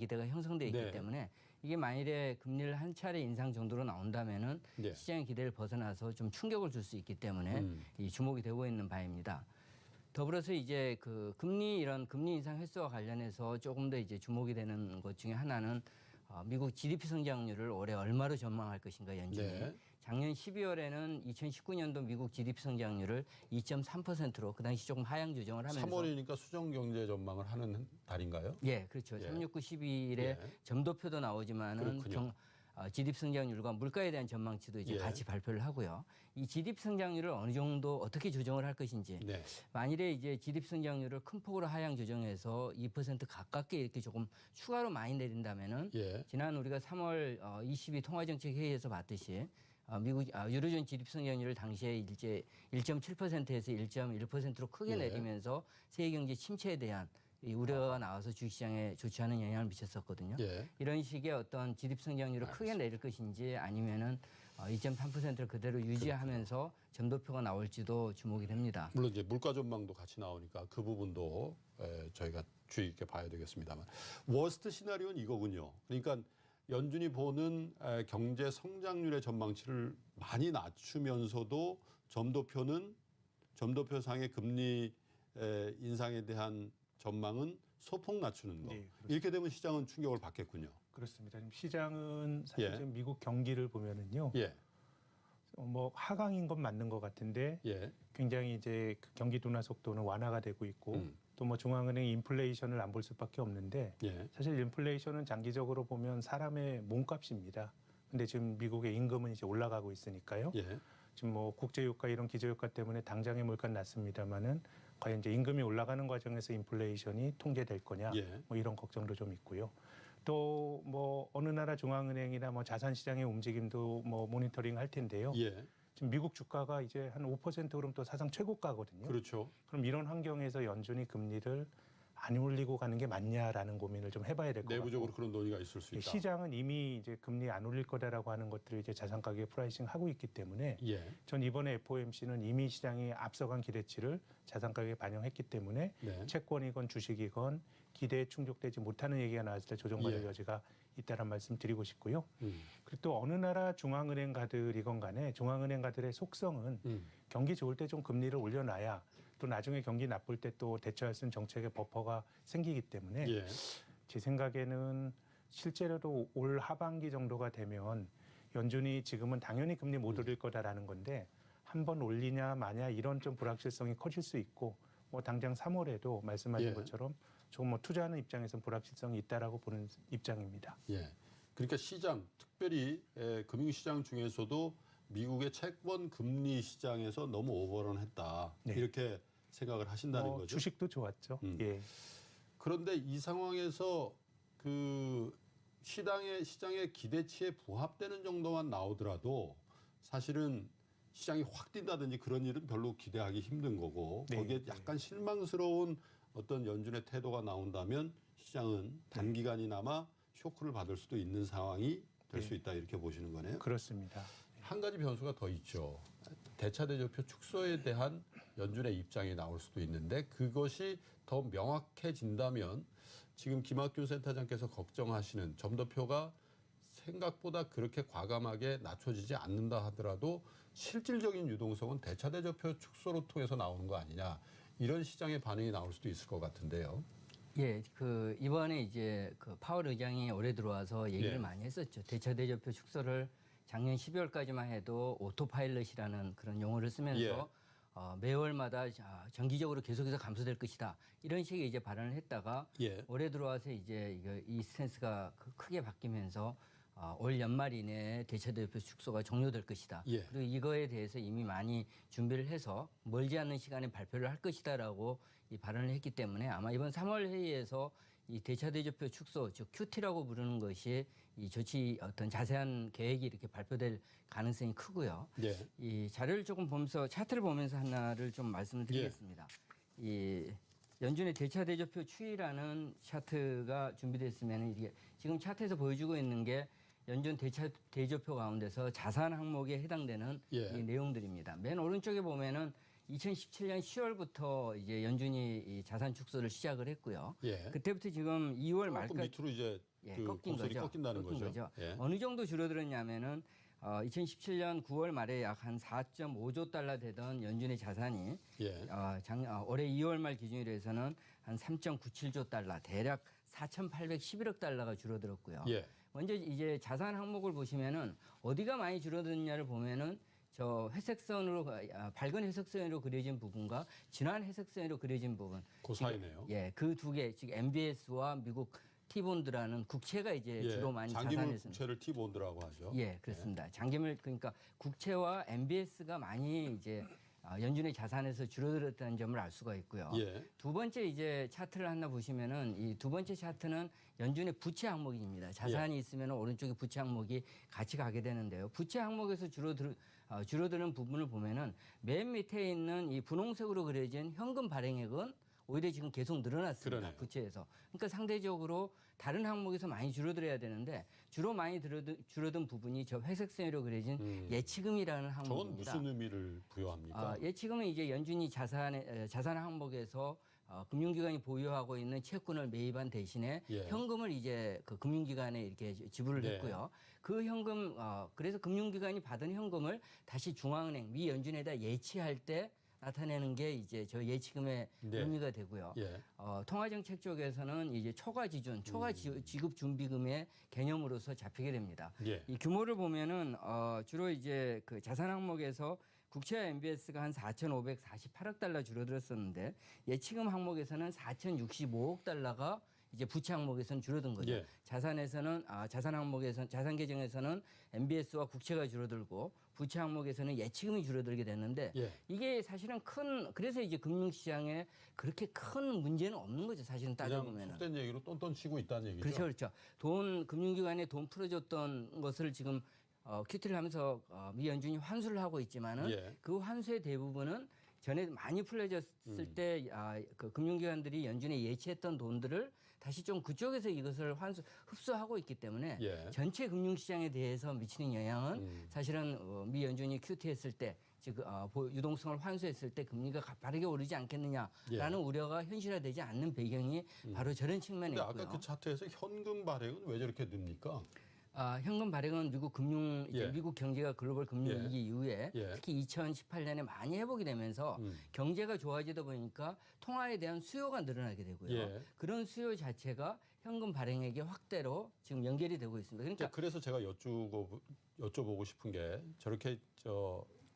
기대가 형성되어 있기 네. 때문에 이게 만일에 금리를 한 차례 인상 정도로 나온다면은 네. 시장의 기대를 벗어나서 좀 충격을 줄 수 있기 때문에 이 주목이 되고 있는 바입니다. 더불어서 이제 그 이런 금리 인상 횟수와 관련해서 조금 더 이제 주목이 되는 것 중에 하나는 미국 GDP 성장률을 올해 얼마로 전망할 것인가 연준이. 네. 작년 12월에는 2019년도 미국 GDP 성장률을 2.3%로 그 당시 조금 하향 조정을 하면서 3월이니까 수정 경제 전망을 하는 달인가요? 예, 그렇죠. 예. 369, 12일에 예. 점도표도 나오지만은 그렇군요. GDP 성장률과 물가에 대한 전망치도 이제 예. 같이 발표를 하고요. 이 GDP 성장률을 어느 정도 어떻게 조정을 할 것인지. 네. 만일에 이제 GDP 성장률을 큰 폭으로 하향 조정해서 2% 가깝게 이렇게 조금 추가로 많이 내린다면은 예. 지난 우리가 3월 22 통화정책 회의에서 봤듯이 미국 유로존 GDP 성장률을 당시에 이제 1.7%에서 1.1%로 크게 예. 내리면서 세계 경제 침체에 대한 이 우려가 나와서 주식시장에 좋지 않은 영향을 미쳤었거든요. 예. 이런 식의 어떤 GDP 성장률을 크게 내릴 것인지 아니면은 2.3%를 그대로 유지하면서 점도표가 나올지도 주목이 됩니다. 물론 이제 물가 전망도 같이 나오니까 그 부분도 저희가 주의 깊게 봐야 되겠습니다만 워스트 시나리오는 이거군요. 그러니까 연준이 보는 경제 성장률의 전망치를 많이 낮추면서도 점도표상의 금리 인상에 대한 전망은 소폭 낮추는 거. 네, 이렇게 되면 시장은 충격을 받겠군요. 그렇습니다. 지금 시장은 사실 예. 지금 미국 경기를 보면은요, 예, 뭐 하강인 건 맞는 것 같은데 예, 굉장히 이제 그 경기 둔화 속도는 완화가 되고 있고 또 뭐 중앙은행이 인플레이션을 안 볼 수밖에 없는데 예, 사실 인플레이션은 장기적으로 보면 사람의 몸값입니다. 근데 지금 미국의 임금은 이제 올라가고 있으니까요. 예, 지금 뭐 국제유가 이런 기저유가 때문에 당장의 물가는 낮습니다만은 과연 이제 임금이 올라가는 과정에서 인플레이션이 통제될 거냐 예. 뭐 이런 걱정도 좀 있고요. 또 뭐 어느 나라 중앙은행이나 뭐 자산시장의 움직임도 뭐 모니터링 할 텐데요. 예. 지금 미국 주가가 이제 한 5% 그럼 또 사상 최고가거든요. 그렇죠. 그럼 이런 환경에서 연준이 금리를 안 올리고 가는 게 맞냐라는 고민을 좀 해봐야 될 것 같고. 내부적으로 그런 논의가 있을 수 있다. 시장은 이미 이제 금리 안 올릴 거다라고 하는 것들을 이제 자산 가격에 프라이싱 하고 있기 때문에 예. 전 이번에 FOMC는 이미 시장이 앞서간 기대치를 자산 가격에 반영했기 때문에 네. 채권이건 주식이건 기대에 충족되지 못하는 얘기가 나왔을 때 조정받을 예. 여지가 있다는 말씀 드리고 싶고요. 그리고 또 어느 나라 중앙은행 가들이건 간에 중앙은행 가들의 속성은 경기 좋을 때 좀 금리를 올려놔야 또 나중에 경기 나쁠 때 또 대처할 수 있는 정책의 버퍼가 생기기 때문에 예. 제 생각에는 실제로도 올 하반기 정도가 되면 연준이 지금은 당연히 금리 못 올릴 거다라는 건데 한 번 올리냐 마냐 이런 좀 불확실성이 커질 수 있고 뭐 당장 3월에도 말씀하신 예. 것처럼 조금 뭐 투자하는 입장에서는 불확실성이 있다라고 보는 입장입니다. 예. 그러니까 시장, 특별히 금융시장 중에서도 미국의 채권 금리 시장에서 너무 오버런했다. 네. 이렇게 생각을 하신다는 거죠. 주식도 좋았죠. 예. 그런데 이 상황에서 그 시장의 기대치에 부합되는 정도만 나오더라도 사실은 시장이 확 뛴다든지 그런 일은 별로 기대하기 힘든 거고 네. 거기에 약간 실망스러운 어떤 연준의 태도가 나온다면 시장은 단기간이나마 쇼크를 받을 수도 있는 상황이 될 수 있다 이렇게 보시는 거네요. 그렇습니다. 한 가지 변수가 더 있죠. 대차대조표 축소에 대한 연준의 입장이 나올 수도 있는데 그것이 더 명확해진다면 지금 김학균 센터장께서 걱정하시는 점도표가 생각보다 그렇게 과감하게 낮춰지지 않는다 하더라도 실질적인 유동성은 대차대조표 축소로 통해서 나오는 거 아니냐 이런 시장의 반응이 나올 수도 있을 것 같은데요. 예, 그 이번에 이제 그 파월 의장이 올해 들어와서 얘기를 예. 많이 했었죠. 대차대조표 축소를 작년 12월까지만 해도 오토파일럿이라는 그런 용어를 쓰면서 매월마다 정기적으로 계속해서 감소될 것이다. 이런 식의 이제 발언을 했다가 예. 올해 들어와서 이제 이 스탠스가 크게 바뀌면서 올 연말 이내에 대차대조표 축소가 종료될 것이다. 예. 그리고 이거에 대해서 이미 많이 준비를 해서 멀지 않는 시간에 발표를 할 것이다라고 이 발언을 했기 때문에 아마 이번 3월 회의에서 이 대차대조표 축소, 즉 QT라고 부르는 것이 이 조치 어떤 자세한 계획이 이렇게 발표될 가능성이 크고요. 예. 이 자료를 조금 보면서 차트를 보면서 하나를 좀 말씀을 드리겠습니다. 이 연준의 대차대조표 추이라는 차트가 준비됐으면 이게 지금 차트에서 보여주고 있는 게 연준 대차대조표 가운데서 자산 항목에 해당되는 예. 이 내용들입니다. 맨 오른쪽에 보면은 2017년 10월부터 이제 연준이 이 자산 축소를 시작을 했고요. 예. 그때부터 지금 2월 조금 말까지 밑으로 이제 그 꺾인 공sol이 거죠. 꺾인다는 꺾인 거죠. 예. 어느 정도 줄어들었냐면은 2017년 9월 말에 약 한 4.5조 달러 되던 연준의 자산이 예. 올해 2월 말 기준으로 해서는 한 3.97조 달러, 대략 4,811억 달러가 줄어들었고요. 예. 먼저 이제 자산 항목을 보시면은 어디가 많이 줄어드느냐를 보면은 저 회색선으로 밝은 회색선으로 그려진 부분과 진한 회색선으로 그려진 부분. 그 사이네요. 예, 그 두 개, 즉 MBS와 미국 T본드라는 국채가 이제 예. 주로 많이 장기물 자산에서 국채를 T본드라고 하죠. 예, 그렇습니다. 장기물 그러니까 국채와 MBS가 많이 이제 연준의 자산에서 줄어들었다는 점을 알 수가 있고요. 예. 두 번째 이제 차트를 하나 보시면은 이 두 번째 차트는 연준의 부채 항목입니다. 자산이 있으면 오른쪽에 부채 항목이 같이 가게 되는데요. 부채 항목에서 줄어드는 부분을 보면은 맨 밑에 있는 이 분홍색으로 그려진 현금 발행액은 오히려 지금 계속 늘어났습니다. 그러네요. 부채에서. 그러니까 상대적으로 다른 항목에서 많이 줄어들어야 되는데 주로 많이 줄어든 부분이 저 회색선으로 그려진 예치금이라는 저건 항목입니다. 무슨 의미를 부여합니까? 예치금은 이제 연준이 자산 항목에서 금융기관이 보유하고 있는 채권을 매입한 대신에 예. 현금을 이제 그 금융기관에 이렇게 지불을 네. 했고요. 그 현금 그래서 금융기관이 받은 현금을 다시 중앙은행 미 연준에다 예치할 때 나타내는 게 이제 저 예치금의 네. 의미가 되고요. 예. 통화정책 쪽에서는 이제 초과 지급 준비금의 개념으로서 잡히게 됩니다. 예. 이 규모를 보면은 주로 이제 그 자산 항목에서 국채와 MBS가 한 4,548억 달러 줄어들었었는데 예치금 항목에서는 4,065억 달러가 이제 부채 항목에서는 줄어든 거죠. 예. 자산 항목에서는 자산 계정에서는 MBS와 국채가 줄어들고 부채 항목에서는 예치금이 줄어들게 됐는데 예. 이게 사실은 그래서 이제 금융시장에 그렇게 큰 문제는 없는 거죠. 사실은 그냥 따져보면은. 속된 얘기로 똔똔 치고 있다는 얘기죠. 그렇죠. 금융기관에 돈 풀어줬던 것을 지금 큐티를 하면서 미 연준이 환수를 하고 있지만은 예. 그 환수의 대부분은 전에 많이 풀려졌을 때 그 금융기관들이 연준에 예치했던 돈들을 다시 좀 그쪽에서 이것을 흡수하고 있기 때문에 예. 전체 금융시장에 대해서 미치는 영향은 사실은 미 연준이 QT했을 때 즉 유동성을 환수했을 때 금리가 가파르게 오르지 않겠느냐라는 우려가 현실화되지 않는 배경이 바로 저런 측면에 근데 있고요. 아까 그 차트에서 현금 발행은 왜 저렇게 늡니까? 현금 발행은 미국 경제가 글로벌 금융 예. 위기 이후에 예. 특히 2018년에 많이 회복이 되면서 경제가 좋아지다 보니까 통화에 대한 수요가 늘어나게 되고요. 예. 그런 수요 자체가 현금 발행액의 확대로 지금 연결이 되고 있습니다. 그러니까 그래서 제가 여쭤보고 싶은 게 저렇게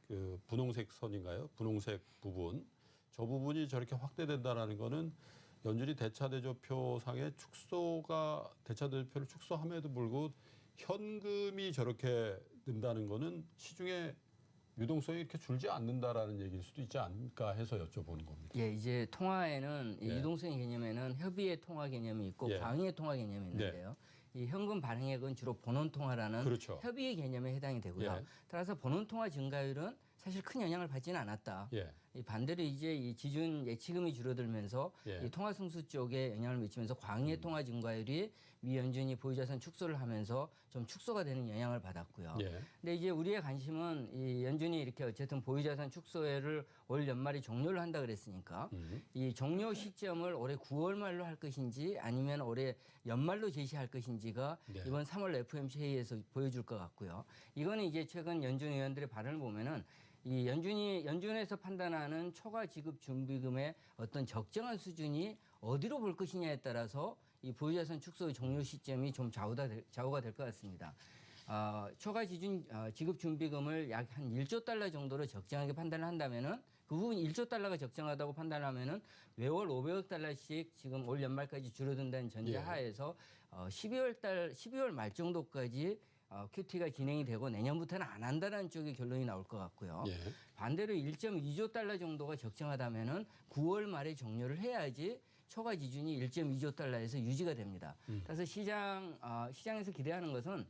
그 분홍색 선인가요? 분홍색 부분. 저 부분이 저렇게 확대된다라는 거는 연준이 대차대조표상의 대차대조표를 축소함에도 불구하고 현금이 저렇게 는다는 거는 시중에 유동성이 이렇게 줄지 않는다라는 얘기일 수도 있지 않을까 해서 여쭤보는 겁니다. 예, 이제 통화에는 이 예. 유동성의 개념에는 협의의 통화 개념이 있고 예. 광의의 통화 개념이 있는데요. 이 현금 발행액은 주로 본원 통화라는 그렇죠. 협의의 개념에 해당이 되고요. 예. 따라서 본원 통화 증가율은 사실 큰 영향을 받지는 않았다. 예. 이 반대로 이제 이 지준 예치금이 줄어들면서 예. 이 통화 승수 쪽에 영향을 미치면서 광의 통화 증가율이 미 연준이 보유자산 축소를 하면서 좀 축소가 되는 영향을 받았고요. 예. 근데 이제 우리의 관심은 이 연준이 이렇게 어쨌든 보유자산 축소를 올 연말에 종료를 한다 그랬으니까 이 종료 시점을 올해 9월 말로 할 것인지 아니면 올해 연말로 제시할 것인지가 네. 이번 3월 FOMC 회의에서 보여줄 것 같고요. 이거는 이제 최근 연준 의원들의 발언을 보면은 이 연준에서 판단하는 초과 지급 준비금의 어떤 적정한 수준이 어디로 볼 것이냐에 따라서 이 보유자산 축소의 종료 시점이 좀 좌우가 될 것 같습니다. 초과 지급 준비금을 약 한 1조 달러 정도로 적정하게 판단을 한다면은 그 부분 1조 달러가 적정하다고 판단하면은 매월 500억 달러씩 지금 올 연말까지 줄어든다는 전제 하에서 12월 말 정도까지 QT가 진행이 되고 내년부터는 안 한다는 쪽의 결론이 나올 것 같고요. 예. 반대로 1.2조 달러 정도가 적정하다면은 9월 말에 종료를 해야지 초과 지준이 1.2조 달러에서 유지가 됩니다. 그래서 시장에서 기대하는 것은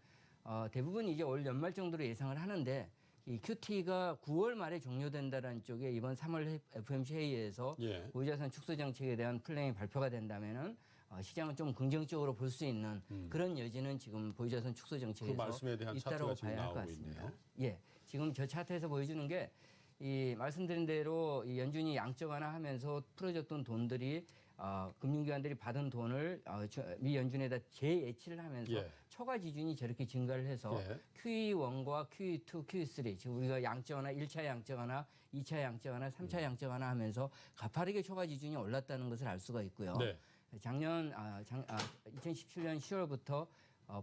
대부분 이제 올 연말 정도로 예상을 하는데 이 QT가 9월 말에 종료된다는 쪽에 이번 3월 FOMC 회의에서 예. 보유자산 축소 정책에 대한 플랜이 발표가 된다면은 시장은 좀 긍정적으로 볼 수 있는 그런 여지는 지금 보유자산 축소 정책에서 그 말씀에 대한 있다라고 차트가 지금 봐야 할 것 나오고 같습니다. 있네요. 예, 지금 저 차트에서 보여주는 게 이 말씀드린 대로 이 연준이 양적 완화하면서 풀어졌던 돈들이 금융기관들이 받은 돈을 미 연준에다 재예치를 하면서 예. 초과 지준이 저렇게 증가를 해서 예. QE1과 QE2, QE3 지금 우리가 양적완화 1차 양적완화, 2차 양적완화, 3차 양적완화 하면서 가파르게 초과 지준이 올랐다는 것을 알 수가 있고요. 네. 2017년 10월부터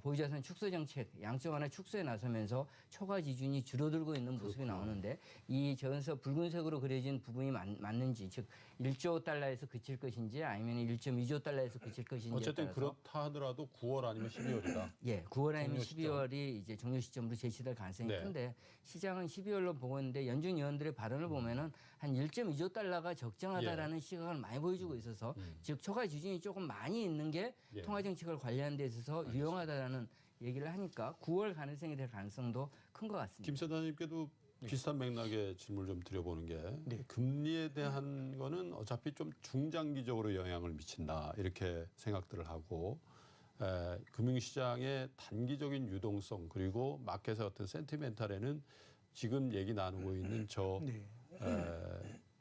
보유자산 축소 정책, 양적 완화 축소에 나서면서 초과 지준이 줄어들고 있는 모습이 나오는데 이 저기서 붉은색으로 그려진 부분이 맞는지, 즉 1조 달러에서 그칠 것인지 아니면 1.2조 달러에서 그칠 것인지에 어쨌든 따라서 그렇다 하더라도 9월 아니면 12월이다. 예, 9월 아니면 종료 시점. 12월이 이제 종료 시점으로 제시될 가능성이 네. 큰데 시장은 12월로 보고 있는데 연준 위원들의 발언을 보면은 한 1.2조 달러가 적정하다라는 시각을 많이 보여주고 있어서 즉 초과 지준이 조금 많이 있는 게 예. 통화 정책을 관리하는 데 있어서 유용하다라는 얘기를 하니까 9월 가능성이 될 가능성도 큰 것 같습니다. 김 센터장님께도 비슷한 맥락의 질문을 좀 드려보는 게 네. 금리에 대한 거는 어차피 좀 중장기적으로 영향을 미친다 이렇게 생각들을 하고 금융시장의 단기적인 유동성 그리고 마켓의 어떤 센티멘탈에는 지금 얘기 나누고 있는 저 네.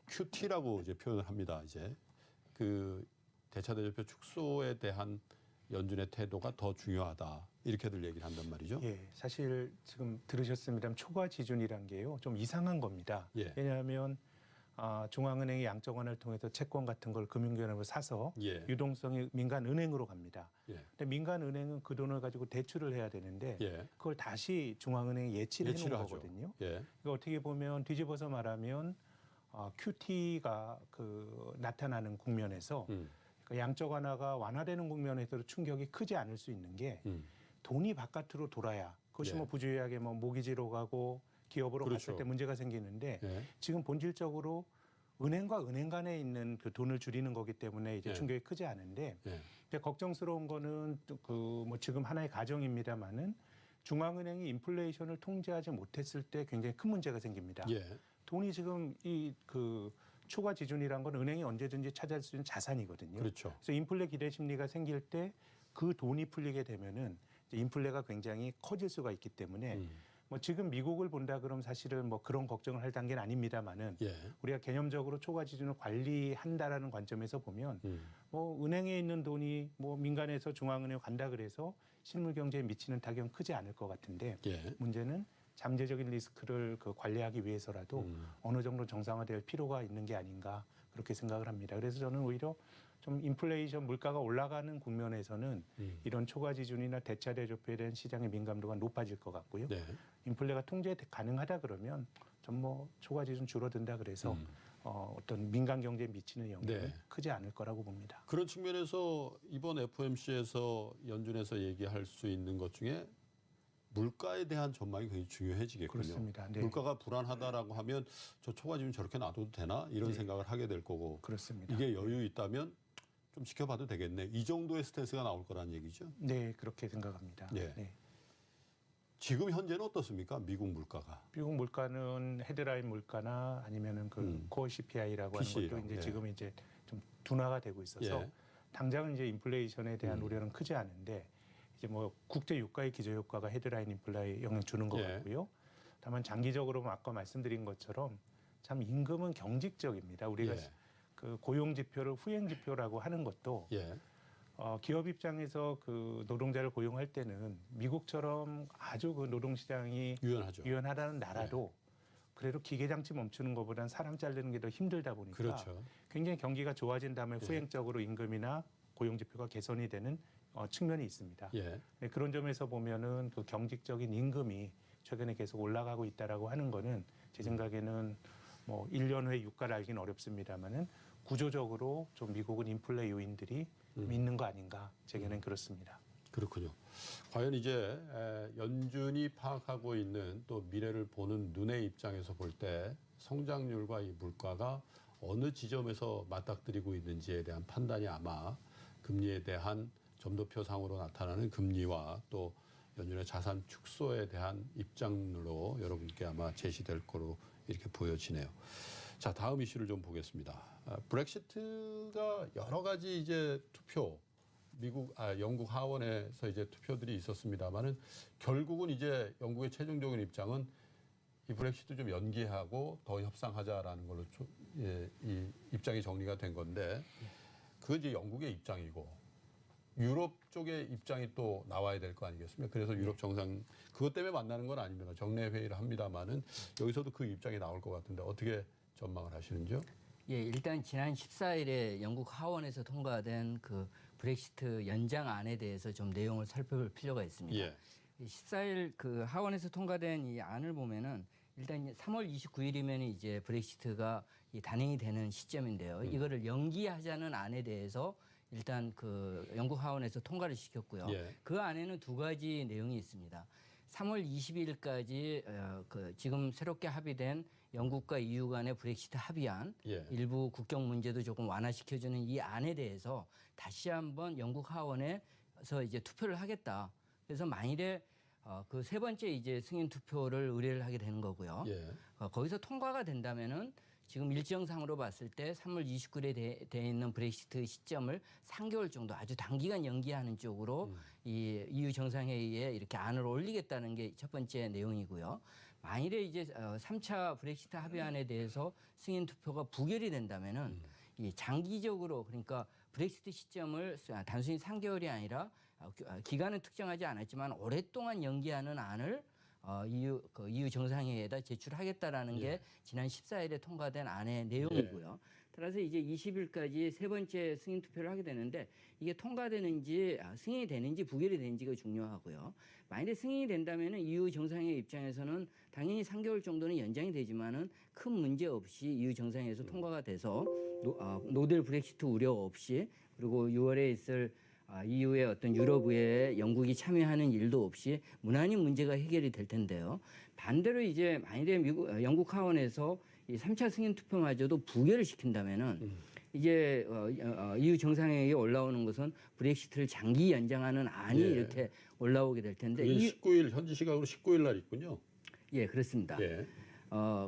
QT라고 이제 표현을 합니다. 이제 그 대차대조표 축소에 대한 연준의 태도가 더 중요하다 이렇게들 얘기를 한단 말이죠. 예, 사실 지금 들으셨습니다만 초과 지준이란 게요 좀 이상한 겁니다. 예. 왜냐하면 중앙은행이 양적 완화를 통해서 채권 같은 걸 금융기관으로 사서 예. 유동성이 민간 은행으로 갑니다. 예. 근데 민간 은행은 그 돈을 가지고 대출을 해야 되는데 예. 그걸 다시 중앙은행에 예치를 해놓은 하죠. 거거든요. 예. 그러니까 어떻게 보면 뒤집어서 말하면 QT가 그 나타나는 국면에서 그 양적 완화가 완화되는 국면에서도 충격이 크지 않을 수 있는 게 돈이 바깥으로 돌아야 그것이 예. 뭐 부주의하게 뭐 모기지로 가고 기업으로 그렇죠. 갔을 때 문제가 생기는데 예. 지금 본질적으로 은행과 은행 간에 있는 그 돈을 줄이는 거기 때문에 이제 예. 충격이 크지 않은데 예. 근데 걱정스러운 거는 그 뭐 지금 하나의 가정입니다만은 중앙은행이 인플레이션을 통제하지 못했을 때 굉장히 큰 문제가 생깁니다. 예. 돈이 지금 이 그 초과 지준이란 건 은행이 언제든지 차지할 수 있는 자산이거든요. 그렇죠. 그래서 인플레 기대 심리가 생길 때 그 돈이 풀리게 되면은 이제 인플레가 굉장히 커질 수가 있기 때문에 뭐 지금 미국을 본다 그러면 사실은 뭐 그런 걱정을 할 단계는 아닙니다만은 예. 우리가 개념적으로 초과 지준을 관리한다라는 관점에서 보면 뭐 은행에 있는 돈이 뭐 민간에서 중앙은행 간다 그래서 실물 경제에 미치는 타격은 크지 않을 것 같은데 예. 문제는 잠재적인 리스크를 그 관리하기 위해서라도 어느 정도 정상화될 필요가 있는 게 아닌가 그렇게 생각을 합니다. 그래서 저는 오히려 좀 인플레이션 물가가 올라가는 국면에서는 이런 초과 지준이나 대차 대조표에 대한 시장의 민감도가 높아질 것 같고요. 네. 인플레가 통제 가능하다 그러면 좀 뭐 초과 지준 줄어든다 그래서 어떤 민간 경제에 미치는 영향은 네. 크지 않을 거라고 봅니다. 그런 측면에서 이번 FOMC에서 연준에서 얘기할 수 있는 것 중에 물가에 대한 전망이 굉장히 중요해지겠군요. 그렇습니다. 네. 물가가 불안하다라고 하면 저 초과 지금 저렇게 놔둬도 되나 이런 생각을 하게 될 거고 그렇습니다. 이게 여유 있다면 좀 지켜봐도 되겠네. 이 정도의 스탠스가 나올 거란 얘기죠. 네, 그렇게 생각합니다. 네. 네. 지금 현재는 어떻습니까? 미국 물가가. 미국 물가는 헤드라인 물가나 아니면은 그 코어 CPI라고 하는 PC라고, 것도 이제 예. 지금 이제 좀 둔화가 되고 있어서 예. 당장은 이제 인플레이션에 대한 우려는 크지 않은데 이제 뭐 국제 유가의 기저 효과가 헤드라인 인플레에 영향 주는 것 예. 같고요. 다만 장기적으로 아까 말씀드린 것처럼 참 임금은 경직적입니다. 우리가 예. 그 고용 지표를 후행 지표라고 하는 것도 예. 기업 입장에서 그 노동자를 고용할 때는 미국처럼 아주 그 노동시장이 유연하죠. 유연하다는 나라도 그래도 기계장치 멈추는 것보다는 사람 자르는 게 더 힘들다 보니까 그렇죠. 굉장히 경기가 좋아진 다음에 후행적으로 임금이나 고용 지표가 개선이 되는 측면이 있습니다. 예. 네, 그런 점에서 보면은 그 경직적인 임금이 최근에 계속 올라가고 있다라고 하는 거는 제 생각에는 뭐 1년 후에 유가를 알기는 어렵습니다만은 구조적으로 좀 미국은 인플레 요인들이 있는 거 아닌가 제 견해는 그렇습니다. 그렇군요. 과연 이제 연준이 파악하고 있는 또 미래를 보는 눈의 입장에서 볼 때 성장률과 이 물가가 어느 지점에서 맞닥뜨리고 있는지에 대한 판단이 아마 금리에 대한 점도표상으로 나타나는 금리와 또 연준의 자산 축소에 대한 입장으로 여러분께 아마 제시될 거로 이렇게 보여지네요. 자, 다음 이슈를 좀 보겠습니다. 브렉시트가 여러 가지 이제 투표, 영국 하원에서 이제 투표들이 있었습니다만은 결국은 이제 영국의 최종적인 입장은 이 브렉시트 좀 연기하고 더 협상하자라는 걸로 이 입장이 정리가 된 건데 그건 이제 영국의 입장이고 유럽 쪽의 입장이 또 나와야 될 거 아니겠습니까? 그래서 유럽 정상 그것 때문에 만나는 건 아닙니다. 정례 회의를 합니다만은 여기서도 그 입장이 나올 것 같은데 어떻게 전망을 하시는지요? 예, 일단 지난 14일에 영국 하원에서 통과된 그 브렉시트 연장안에 대해서 좀 내용을 살펴볼 필요가 있습니다. 예. 14일 그 하원에서 통과된 이 안을 보면은 일단 3월 29일이면 이제 브렉시트가 이 단행이 되는 시점인데요. 이거를 연기하자는 안에 대해서 일단 그 영국 하원에서 통과를 시켰고요. 예. 그 안에는 두 가지 내용이 있습니다. 3월 20일까지 그 지금 새롭게 합의된 영국과 EU 간의 브렉시트 합의안, 예. 일부 국경 문제도 조금 완화시켜주는 이 안에 대해서 다시 한번 영국 하원에서 이제 투표를 하겠다. 그래서 만일에 그 세 번째 이제 승인 투표를 의뢰를 하게 되는 거고요. 예. 거기서 통과가 된다면은 지금 일정상으로 봤을 때 3월 29일에 돼 있는 브렉시트 시점을 3개월 정도 아주 단기간 연기하는 쪽으로 이 EU 정상회의에 이렇게 안을 올리겠다는 게 첫 번째 내용이고요. 만일에 이제 3차 브렉시트 합의안에 대해서 승인 투표가 부결이 된다면은 이 장기적으로 그러니까 브렉시트 시점을 단순히 3개월이 아니라 기간은 특정하지 않았지만 오랫동안 연기하는 안을 EU 정상회의에다 제출하겠다라는 게 지난 14일에 통과된 안의 내용이고요. 따라서 이제 20일까지 세 번째 승인 투표를 하게 되는데 이게 통과되는지 승인이 되는지 부결이 되는지가 중요하고요. 만약에 승인이 된다면은 EU 정상회의 입장에서는 당연히 3개월 정도는 연장이 되지만은 큰 문제 없이 EU 정상회의에서 통과가 돼서 노델 브렉시트 우려 없이 그리고 6월에 있을 EU의 어떤 유럽의회에 영국이 참여하는 일도 없이 무난히 문제가 해결이 될 텐데요. 반대로 이제 만일에 영국 하원에서 이 3차 승인 투표마저도 부결을 시킨다면은 이제 EU 정상회의에 올라오는 것은 브렉시트를 장기 연장하는 안이 예. 이렇게 올라오게 될 텐데. 그게 19일 현지 시각으로 19일 날 있군요. 예, 그렇습니다. 예.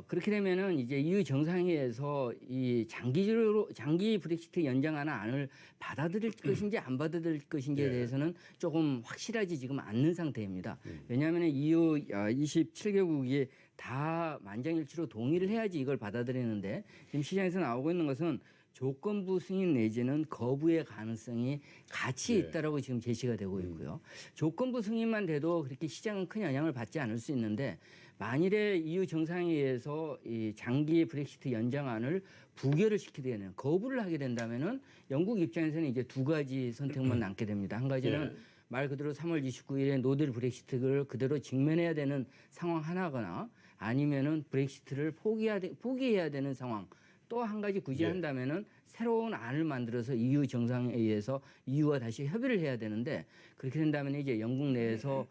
그렇게 되면은 이제 EU 정상회의에서 이 장기 브렉시트 연장하는 안을 받아들일 것인지 안 받아들일 것인지에 예. 대해서는 조금 확실하지 지금 않는 상태입니다. 왜냐하면 EU 27개국이 다 만장일치로 동의를 해야지 이걸 받아들이는데 지금 시장에서 나오고 있는 것은 조건부 승인 내지는 거부의 가능성이 같이 예. 있다라고 지금 제시가 되고 있고요. 조건부 승인만 돼도 그렇게 시장은 큰 영향을 받지 않을 수 있는데 만일에 EU 정상회의에서 이 장기 브렉시트 연장안을 부결을 시키게 되는 거부를 하게 된다면은 영국 입장에서는 이제 두 가지 선택만 남게 됩니다. 한 가지는 예. 말 그대로 3월 29일에 노딜 브렉시트를 그대로 직면해야 되는 상황 하나거나 아니면은 브렉시트를 포기해야 되는 상황. 또 한 가지 굳이 예. 한다면은 새로운 안을 만들어서 EU 정상회의에서 EU와 다시 협의를 해야 되는데 그렇게 된다면 이제 영국 내에서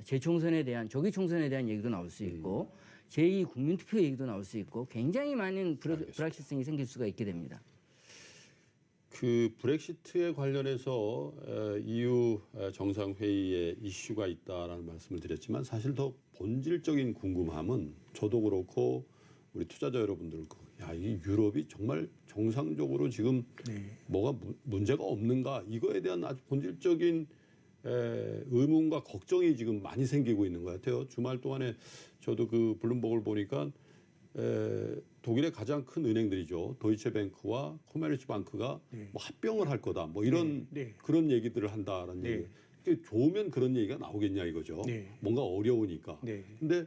재총선에 대한 조기 총선에 대한 얘기도 나올 수 있고 제2 국민투표 얘기도 나올 수 있고 굉장히 많은 불확실성이 생길 수가 있게 됩니다. 그 브렉시트에 관련해서 EU 정상회의에 이슈가 있다라는 말씀을 드렸지만 사실 더 본질적인 궁금함은 저도 그렇고 우리 투자자 여러분들도 이 유럽이 정말 정상적으로 지금 뭐가 문제가 없는가 이거에 대한 아주 본질적인 의문과 걱정이 지금 많이 생기고 있는 것 같아요. 주말 동안에 저도 그 블룸버그를 보니까 독일의 가장 큰 은행들이죠. 도이체뱅크와 코메르츠뱅크가 뭐 합병을 할 거다. 뭐 이런 그런 얘기들을 한다라는 얘기. 좋으면 그런 얘기가 나오겠냐 이거죠. 뭔가 어려우니까. 근데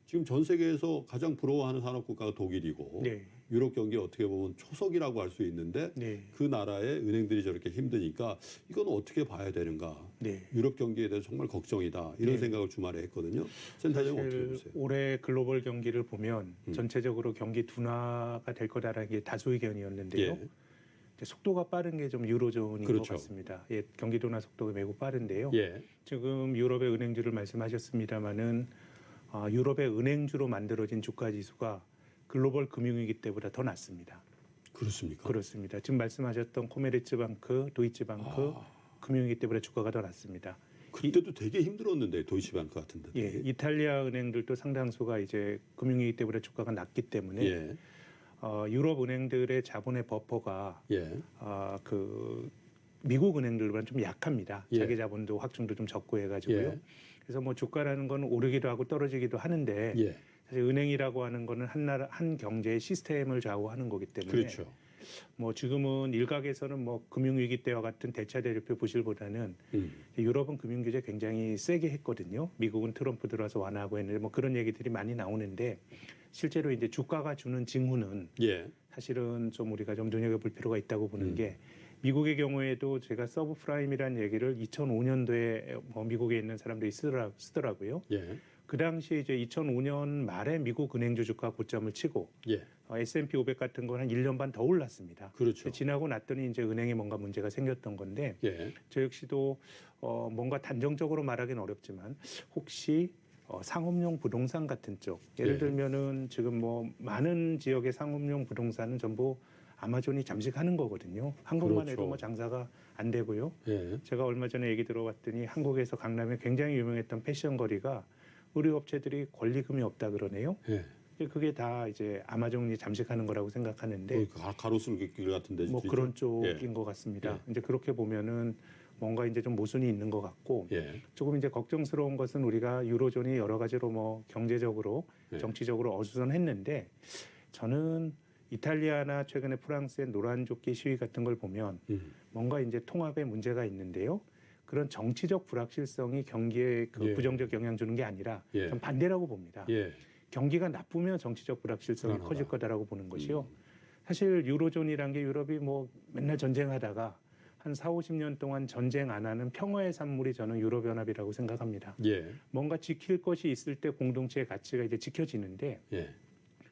지금 전 세계에서 가장 부러워하는 산업국가가 독일이고 유럽 경기에 어떻게 보면 초석이라고 할 수 있는데 그 나라의 은행들이 저렇게 힘드니까 이건 어떻게 봐야 되는가. 유럽 경기에 대해서 정말 걱정이다. 이런 생각을 주말에 했거든요. 센터장님 어떻게 보세요? 올해 글로벌 경기를 보면 전체적으로 경기 둔화가 될 거다라는 게 다수 의견이었는데요. 속도가 빠른 게 좀 유로존인 것 같습니다. 경기 둔화 속도가 매우 빠른데요. 지금 유럽의 은행주를 말씀하셨습니다마는 유럽의 은행주로 만들어진 주가 지수가 글로벌 금융위기 때보다 더 낮습니다. 그렇습니까? 그렇습니다. 지금 말씀하셨던 코메르츠뱅크, 도이치뱅크 금융위기 때보다 주가가 더 낮습니다. 그때도 되게 힘들었는데 도이치뱅크 같은 데. 이탈리아 은행들도 상당수가 이제 금융위기 때보다 주가가 낮기 때문에 유럽 은행들의 자본의 버퍼가 그 미국 은행들보다는 좀 약합니다. 자기 자본도 확충도 좀 적고 해가지고요. 그래서 뭐 주가라는 건 오르기도 하고 떨어지기도 하는데 사실 은행이라고 하는 거는 한 나라 한 경제의 시스템을 좌우하는 거기 때문에 뭐 지금은 일각에서는 뭐 금융위기 때와 같은 대차 대조표 부실보다는 유럽은 금융 규제 굉장히 세게 했거든요. 미국은 트럼프 들어와서 완화하고 했는데 뭐 그런 얘기들이 많이 나오는데 실제로 이제 주가가 주는 징후는 예. 사실은 좀 우리가 좀 눈여겨볼 필요가 있다고 보는 게 미국의 경우에도 제가 서브프라임이라는 얘기를 2005년도에 뭐 미국에 있는 사람들이 쓰더라고요. 예. 그 당시 이제 2005년 말에 미국 은행주 주가 고점을 치고 예. S&P 500 같은 건 한 1년 반 더 올랐습니다. 그렇죠. 지나고 났더니 이제 은행에 뭔가 문제가 생겼던 건데 예. 저 역시도 뭔가 단정적으로 말하기는 어렵지만 혹시 상업용 부동산 같은 쪽 예를 예. 들면은 지금 뭐 많은 지역의 상업용 부동산은 전부 아마존이 잠식하는 거거든요. 한국만 그렇죠. 해도 뭐 장사가 안 되고요. 예. 제가 얼마 전에 얘기 들어봤더니 한국에서 강남에 굉장히 유명했던 패션 거리가 의류업체들이 권리금이 없다 그러네요. 예. 그게 다 이제 아마존이 잠식하는 거라고 생각하는데 가로수길 같은 데 뭐 있죠? 그런 쪽인 예. 것 같습니다. 예. 이제 그렇게 보면은 뭔가 이제 좀 모순이 있는 것 같고 예. 조금 이제 걱정스러운 것은 우리가 유로존이 여러 가지로 뭐 경제적으로 예. 정치적으로 어수선했는데 저는 이탈리아나 최근에 프랑스의 노란조끼 시위 같은 걸 보면 뭔가 이제 통합에 문제가 있는데요. 그런 정치적 불확실성이 경기에 그 예. 부정적 영향 주는 게 아니라 예. 전 반대라고 봅니다. 예. 경기가 나쁘면 정치적 불확실성이 불안하다. 커질 거다라고 보는 것이요. 사실 유로존이란 게 유럽이 뭐 맨날 전쟁하다가 한 4, 50년 동안 전쟁 안 하는 평화의 산물이 저는 유럽연합이라고 생각합니다. 예. 뭔가 지킬 것이 있을 때 공동체의 가치가 이제 지켜지는데 예.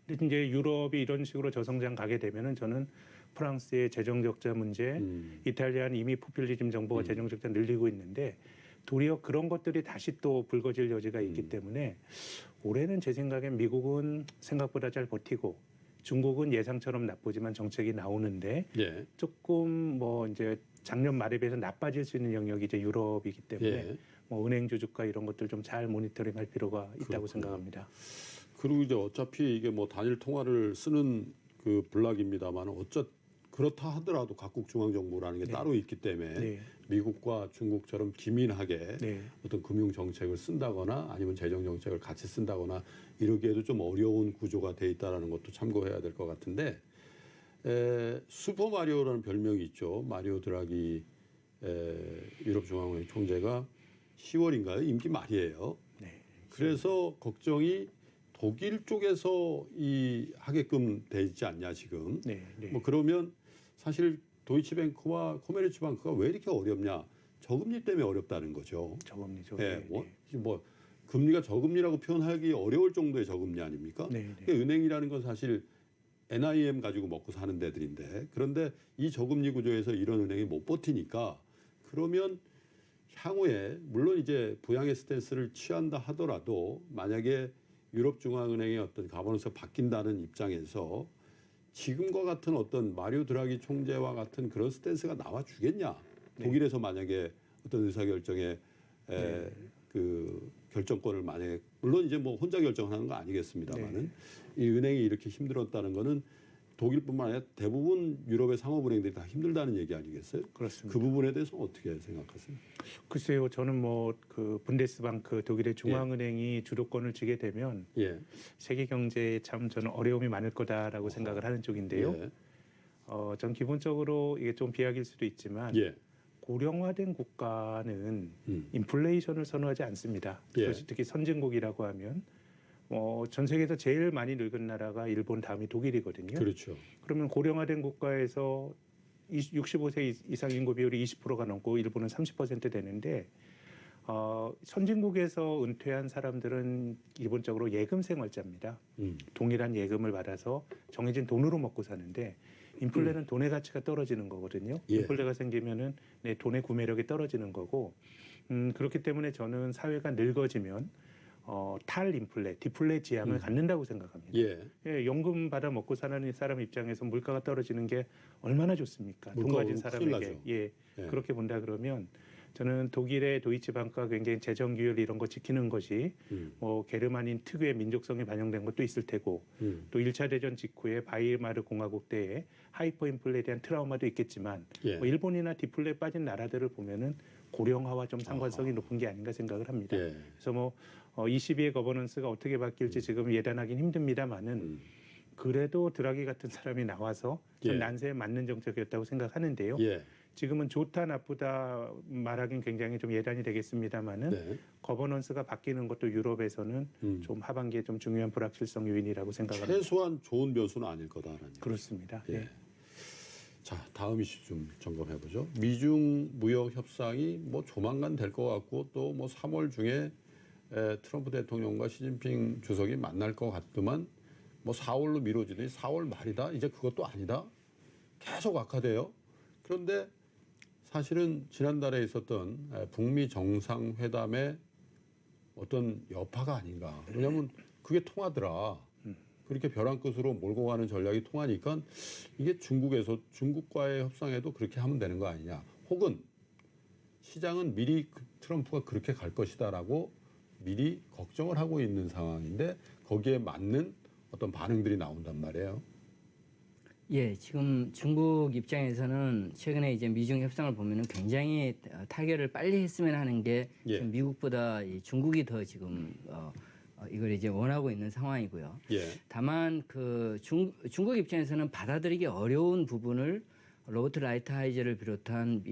근데 이제 유럽이 이런 식으로 저성장 가게 되면은 저는 프랑스의 재정 적자 문제, 이탈리아는 이미 포퓰리즘 정부가 재정 적자 늘리고 있는데 도리어 그런 것들이 다시 또 불거질 여지가 있기 때문에 올해는 제 생각엔 미국은 생각보다 잘 버티고 중국은 예상처럼 나쁘지만 정책이 나오는데 예. 조금 뭐 이제 작년 말에 비해서 나빠질 수 있는 영역이 이제 유럽이기 때문에 예. 뭐 은행주 주가 이런 것들 좀 잘 모니터링할 필요가 있다고 그렇군요. 생각합니다. 그리고 이제 어차피 이게 뭐 단일 통화를 쓰는 그 블락입니다만 그렇다 하더라도 각국 중앙 정부라는 게 네. 따로 있기 때문에 네. 미국과 중국처럼 기민하게 네. 어떤 금융 정책을 쓴다거나 아니면 재정 정책을 같이 쓴다거나 이러기에도 좀 어려운 구조가 돼 있다라는 것도 참고해야 될 것 같은데 슈퍼 마리오라는 별명이 있죠. 마리오 드라기 유럽 중앙은행 총재가 10월인가요? 임기 말이에요. 네. 그래서 걱정이 독일 쪽에서 하게끔 돼 있지 않냐 지금. 네. 네. 뭐 그러면 사실 도이치뱅크와 코메르츠뱅크가 왜 이렇게 어렵냐? 저금리 때문에 어렵다는 거죠. 저금리죠. 예, 네. 뭐 금리가 저금리라고 표현하기 어려울 정도의 저금리 아닙니까? 네. 네. 그러니까 은행이라는 건 사실 NIM 가지고 먹고 사는 데들인데 그런데 이 저금리 구조에서 이런 은행이 못 버티니까 그러면 향후에 물론 이제 부양의 스탠스를 취한다 하더라도 만약에 유럽 중앙은행의 어떤 가버넌스가 바뀐다는 입장에서 지금과 같은 어떤 마리오 드라기 총재와 같은 그런 스탠스가 나와주겠냐? 네. 독일에서 만약에 어떤 의사결정에 그 결정권을 만약에 물론 이제 뭐 혼자 결정하는 거 아니겠습니다만은 이 은행이 이렇게 힘들었다는 거는 독일뿐만 아니라 대부분 유럽의 상업은행들이 다 힘들다는 얘기 아니겠어요? 그렇습니다. 그 부분에 대해서 어떻게 생각하세요? 글쎄요, 저는 뭐 그 분데스방크 독일의 중앙은행이 주도권을 쥐게 되면 예. 세계 경제에 참 저는 어려움이 많을 거다라고 생각을 하는 쪽인데요. 예. 전 기본적으로 이게 좀 비약일 수도 있지만 예. 고령화된 국가는 인플레이션을 선호하지 않습니다. 예. 특히 선진국이라고 하면 전 세계에서 제일 많이 늙은 나라가 일본 다음이 독일이거든요. 그렇죠. 그러면 고령화된 국가에서 65세 이상 인구 비율이 20%가 넘고 일본은 30% 되는데 선진국에서 은퇴한 사람들은 기본적으로 예금 생활자입니다. 동일한 예금을 받아서 정해진 돈으로 먹고 사는데 인플레는 돈의 가치가 떨어지는 거거든요. 예. 인플레가 생기면은 내 돈의 구매력이 떨어지는 거고 그렇기 때문에 저는 사회가 늙어지면 탈인플레, 디플레 지향을 갖는다고 생각합니다. 예. 연금 받아 먹고 사는 사람 입장에서 물가가 떨어지는 게 얼마나 좋습니까? 돈 물가가 가진 큰일 사람에게. 나죠. 예. 예. 그렇게 본다 그러면 저는 독일의 도이치방크가 굉장히 재정 규율 이런 거 지키는 것이 뭐 게르만인 특유의 민족성이 반영된 것도 있을 테고 또 1차 대전 직후에 바이마르 공화국 때에 하이퍼 인플레에 대한 트라우마도 있겠지만 예. 뭐 일본이나 디플레 빠진 나라들을 보면은 고령화와 좀 상관성이 높은 게 아닌가 생각을 합니다. 예. 그래서 뭐 22의 거버넌스가 어떻게 바뀔지 지금 예단하기는 힘듭니다만은 그래도 드라기 같은 사람이 나와서 전 예. 난세에 맞는 정책이었다고 생각하는데요. 예. 지금은 좋다 나쁘다 말하긴 굉장히 좀 예단이 되겠습니다만은 네. 거버넌스가 바뀌는 것도 유럽에서는 좀 하반기에 좀 중요한 불확실성 요인이라고 생각합니다. 최소한 좋은 변수는 아닐 거다라는. 그렇습니다. 예. 네. 자, 다음 이슈 좀 점검해 보죠. 미중 무역 협상이 뭐 조만간 될 것 같고 또 뭐 3월 중에 트럼프 대통령과 시진핑 주석이 만날 것 같더만 뭐 4월로 미뤄지더니 4월 말이다. 이제 그것도 아니다. 계속 악화돼요. 그런데 사실은 지난달에 있었던 북미 정상회담의 어떤 여파가 아닌가. 왜냐하면 그게 통하더라. 그렇게 벼랑 끝으로 몰고 가는 전략이 통하니까 이게 중국과의 협상에도 그렇게 하면 되는 거 아니냐. 혹은 시장은 미리 트럼프가 그렇게 갈 것이다라고 미리 걱정을 하고 있는 상황인데 거기에 맞는 어떤 반응들이 나온단 말이에요. 예, 지금 중국 입장에서는 최근에 이제 미중 협상을 보면은 굉장히 타결을 빨리 했으면 하는 게 예. 지금 미국보다 이 중국이 더 지금 이걸 이제 원하고 있는 상황이고요. 예. 다만 그 중국 입장에서는 받아들이기 어려운 부분을 로버트 라이트하이저를 비롯한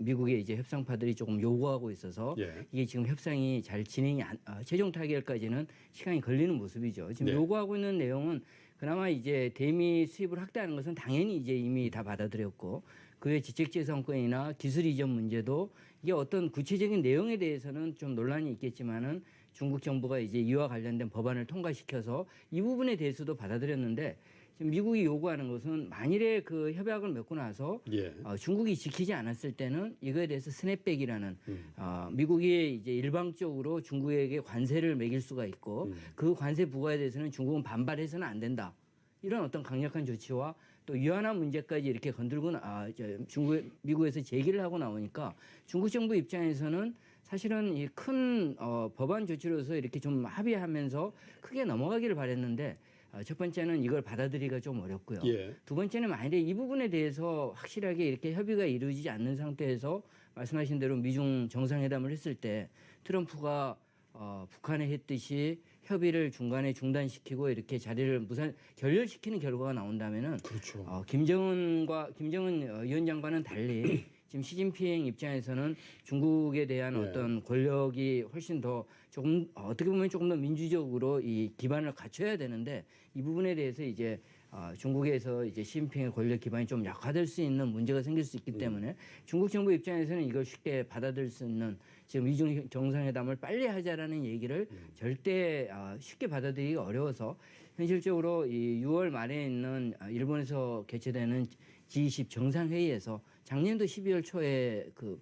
미국의 이제 협상파들이 조금 요구하고 있어서 예. 이게 지금 협상이 잘 진행이 최종 타결까지는 시간이 걸리는 모습이죠. 지금 네. 요구하고 있는 내용은 그나마 이제 대미 수입을 확대하는 것은 당연히 이제 이미 다 받아들였고 그외 지적재산권이나 기술 이전 문제도 이게 어떤 구체적인 내용에 대해서는 좀 논란이 있겠지만은 중국 정부가 이제 이와 관련된 법안을 통과시켜서 이 부분에 대해서도 받아들였는데 지금 미국이 요구하는 것은 만일에 그 협약을 맺고 나서 예. 중국이 지키지 않았을 때는 이거에 대해서 스냅백이라는 미국이 이제 일방적으로 중국에게 관세를 매길 수가 있고 그 관세 부과에 대해서는 중국은 반발해서는 안 된다. 이런 어떤 강력한 조치와 또 위안화 문제까지 이렇게 건들고 미국에서 제기를 하고 나오니까 중국 정부 입장에서는 사실은 이 큰 법안 조치로서 이렇게 좀 합의하면서 크게 넘어가기를 바랬는데 첫 번째는 이걸 받아들이기가 좀 어렵고요. 예. 두 번째는 만약에 이 부분에 대해서 확실하게 이렇게 협의가 이루어지지 않는 상태에서 말씀하신 대로 미중 정상회담을 했을 때 트럼프가 북한에 했듯이 협의를 중간에 중단시키고 이렇게 자리를 결렬시키는 결과가 나온다면은 그렇죠. 김정은 위원장과는 달리 지금 시진핑 입장에서는 중국에 대한 네. 어떤 권력이 훨씬 더 조금 어떻게 보면 조금 더 민주적으로 이 기반을 갖춰야 되는데 이 부분에 대해서 이제 중국에서 이제 시진핑의 권력 기반이 좀 약화될 수 있는 문제가 생길 수 있기 때문에 중국 정부 입장에서는 이걸 쉽게 받아들일 수 있는 지금 미중 정상회담을 빨리 하자라는 얘기를 절대 쉽게 받아들이기 어려워서 현실적으로 이 6월 말에 있는 일본에서 개최되는 G20 정상회의에서 작년도 12월 초에 그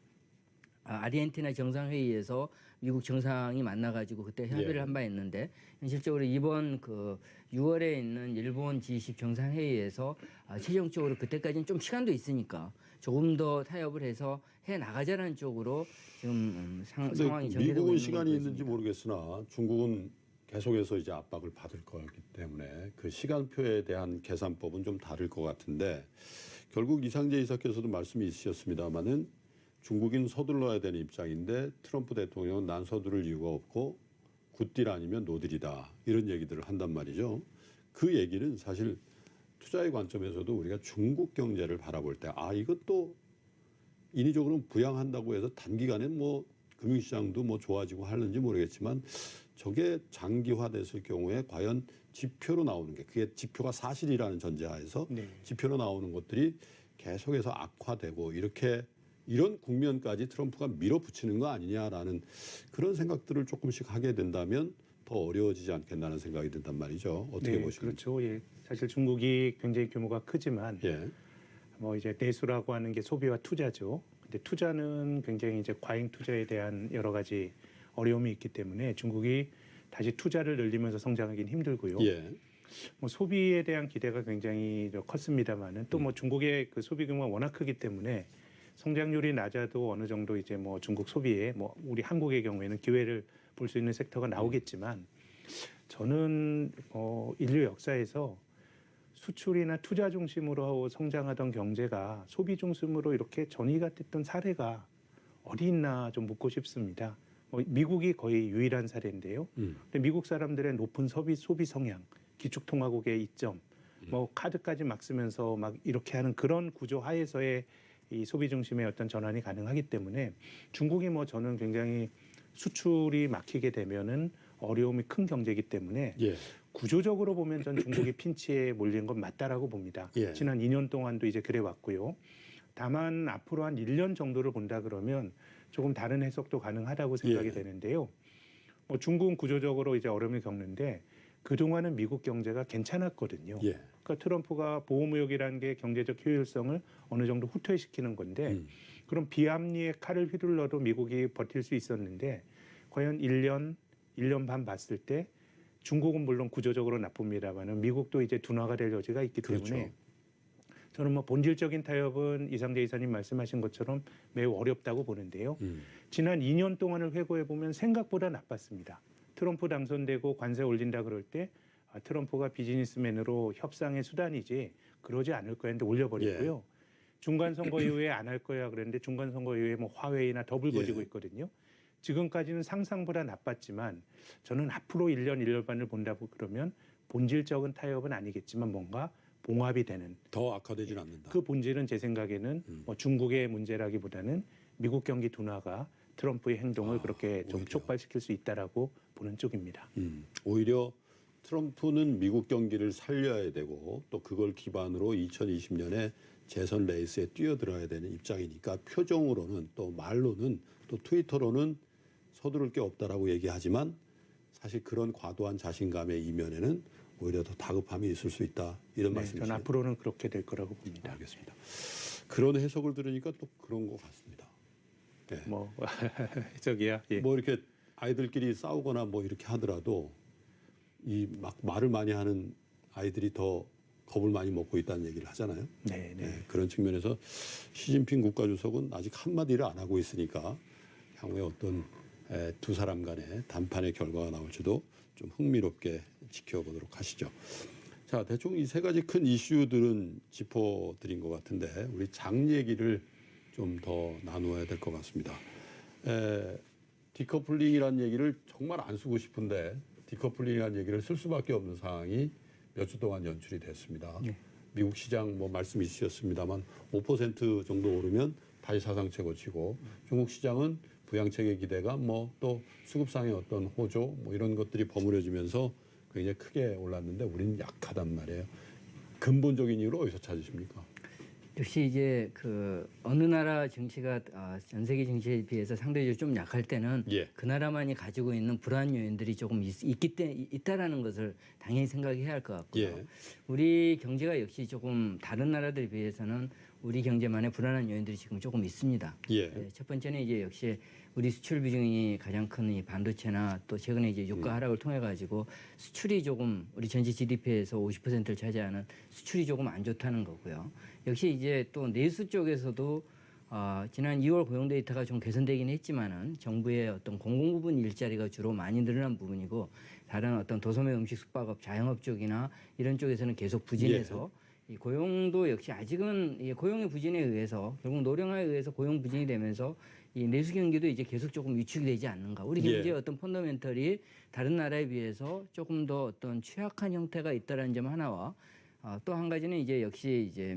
아르헨티나 정상회의에서 미국 정상이 만나가지고 그때 협의를 예. 한 바 있는데 현실적으로 이번 그 6월에 있는 일본 G20 정상회의에서 최종적으로 그때까지는 좀 시간도 있으니까 조금 더 타협을 해서 해 나가자는 쪽으로 지금 상황이 전개되고 미국은 있는 시간이 걸로 있는지 보입니다. 모르겠으나 중국은 계속해서 이제 압박을 받을 거기 때문에 그 시간표에 대한 계산법은 좀 다를 것 같은데 결국 이상재 이사께서도 말씀이 있으셨습니다마는 중국인 서둘러야 되는 입장인데 트럼프 대통령은 난 서두를 이유가 없고 굿딜 아니면 노딜이다 이런 얘기들을 한단 말이죠. 그 얘기는 사실 투자의 관점에서도 우리가 중국 경제를 바라볼 때 이것도 인위적으로는 부양한다고 해서 단기간에 뭐 금융시장도 뭐 좋아지고 하는지 모르겠지만 저게 장기화됐을 경우에 과연 지표로 나오는 게 그게 지표가 사실이라는 전제하에서 네. 지표로 나오는 것들이 계속해서 악화되고 이런 국면까지 트럼프가 밀어붙이는 거 아니냐라는 그런 생각들을 조금씩 하게 된다면 더 어려워지지 않겠나는 생각이 든단 말이죠. 어떻게 네, 보십니까? 그렇죠. 예. 사실 중국이 굉장히 규모가 크지만 예. 뭐 이제 내수라고 하는 게 소비와 투자죠. 근데 투자는 굉장히 이제 과잉 투자에 대한 여러 가지 어려움이 있기 때문에 중국이 다시 투자를 늘리면서 성장하기는 힘들고요. 예. 뭐 소비에 대한 기대가 굉장히 컸습니다만은 또 뭐 중국의 그 소비 규모가 워낙 크기 때문에 성장률이 낮아도 어느 정도 이제 뭐 중국 소비에 뭐 우리 한국의 경우에는 기회를 볼 수 있는 섹터가 나오겠지만 저는 인류 역사에서 수출이나 투자 중심으로 성장하던 경제가 소비 중심으로 이렇게 전이가 됐던 사례가 어디 있나 좀 묻고 싶습니다. 미국이 거의 유일한 사례인데요. 근데 미국 사람들의 높은 소비 성향, 기축통화국의 이점, 뭐 카드까지 막 쓰면서 막 이렇게 하는 그런 구조 하에서의 이 소비 중심의 어떤 전환이 가능하기 때문에 중국이 뭐 저는 굉장히 수출이 막히게 되면은 어려움이 큰 경제이기 때문에 예. 구조적으로 보면 전 중국이 핀치에 몰린 건 맞다라고 봅니다. 예. 지난 2년 동안도 이제 그래 왔고요. 다만 앞으로 한 1년 정도를 본다 그러면 조금 다른 해석도 가능하다고 생각이 예. 되는데요. 뭐 중국은 구조적으로 이제 어려움을 겪는데 그동안은 미국 경제가 괜찮았거든요. 예. 그러니까 트럼프가 보호무역이라는 게 경제적 효율성을 어느 정도 후퇴시키는 건데 그럼 비합리의 칼을 휘둘러도 미국이 버틸 수 있었는데 과연 1년 반 봤을 때 중국은 물론 구조적으로 나쁩니다만은 미국도 이제 둔화가 될 여지가 있기 그렇죠. 때문에 저는 뭐 본질적인 타협은 이상재 이사님 말씀하신 것처럼 매우 어렵다고 보는데요. 지난 2년 동안을 회고해 보면 생각보다 나빴습니다. 트럼프 당선되고 관세 올린다 그럴 때 트럼프가 비즈니스맨으로 협상의 수단이지 그러지 않을 거야 했는데 올려버렸고요. 중간 선거 이후에 안 할 거야 그랬는데 중간 선거 이후에 뭐 화웨이나 더 불거지고 있거든요. 지금까지는 상상보다 나빴지만 저는 앞으로 1년 반을 본다고 그러면 본질적인 타협은 아니겠지만 뭔가 봉합이 되는 더 악화되지는 않는다. 그 본질은 제 생각에는 뭐 중국의 문제라기보다는 미국 경기 둔화가 트럼프의 행동을 그렇게 좀 오히려. 촉발시킬 수 있다라고 보는 쪽입니다. 오히려 트럼프는 미국 경기를 살려야 되고 또 그걸 기반으로 2020년에 재선 레이스에 뛰어들어야 되는 입장이니까 표정으로는 또 말로는 또 트위터로는 서두를 게 없다라고 얘기하지만 사실 그런 과도한 자신감의 이면에는 오히려 더 다급함이 있을 수 있다 이런 네, 말씀이시죠. 저는 앞으로는 그렇게 될 거라고 봅니다. 알겠습니다. 그런 해석을 들으니까 또 그런 것 같습니다. 네. 뭐 저기야. 예. 뭐 이렇게 아이들끼리 싸우거나 뭐 이렇게 하더라도 이 막 말을 많이 하는 아이들이 더 겁을 많이 먹고 있다는 얘기를 하잖아요. 네, 네. 그런 측면에서 시진핑 국가주석은 아직 한마디를 안 하고 있으니까 향후에 어떤 두 사람 간의 담판의 결과가 나올지도 좀 흥미롭게 지켜보도록 하시죠. 자, 대충 이 세 가지 큰 이슈들은 짚어드린 것 같은데 우리 장 얘기를 좀 더 나누어야 될 것 같습니다. 디커플링이라는 얘기를 정말 안 쓰고 싶은데 디커플링이라는 얘기를 쓸 수밖에 없는 상황이 몇 주 동안 연출이 됐습니다. 네. 미국 시장 뭐 말씀 있으셨습니다만 5% 정도 오르면 다시 사상 최고치고 중국 시장은 부양책의 기대가 뭐 또 수급상의 어떤 호조 뭐 이런 것들이 버무려지면서 굉장히 크게 올랐는데 우리는 약하단 말이에요. 근본적인 이유를 어디서 찾으십니까? 역시 이제 그 어느 나라 정치가 전 세계 정치에 비해서 상대적으로 좀 약할 때는 예. 그 나라만이 가지고 있는 불안 요인들이 조금 있다라는 것을 당연히 생각해야 할 것 같고요. 예. 우리 경제가 역시 조금 다른 나라들에 비해서는 우리 경제만의 불안한 요인들이 지금 조금 있습니다. 예. 첫 번째는 이제 역시 우리 수출 비중이 가장 큰 이 반도체나 또 최근에 이제 유가 하락을 통해 가지고 수출이 조금 우리 전체 GDP에서 50%를 차지하는 수출이 조금 안 좋다는 거고요. 역시 이제 또 내수 쪽에서도 지난 2월 고용 데이터가 좀 개선되긴 했지만은 정부의 어떤 공공부문 일자리가 주로 많이 늘어난 부분이고 다른 어떤 도소매 음식 숙박업 자영업 쪽이나 이런 쪽에서는 계속 부진해서 이 고용도 역시 아직은 이 고용의 부진에 의해서 결국 노령화에 의해서 고용 부진이 되면서 이 내수 경기도 이제 계속 조금 위축이 되지 않는가. 우리 경제의 어떤 펀더멘털이 다른 나라에 비해서 조금 더 어떤 취약한 형태가 있다라는 점 하나와 또 한 가지는 이제 역시 이제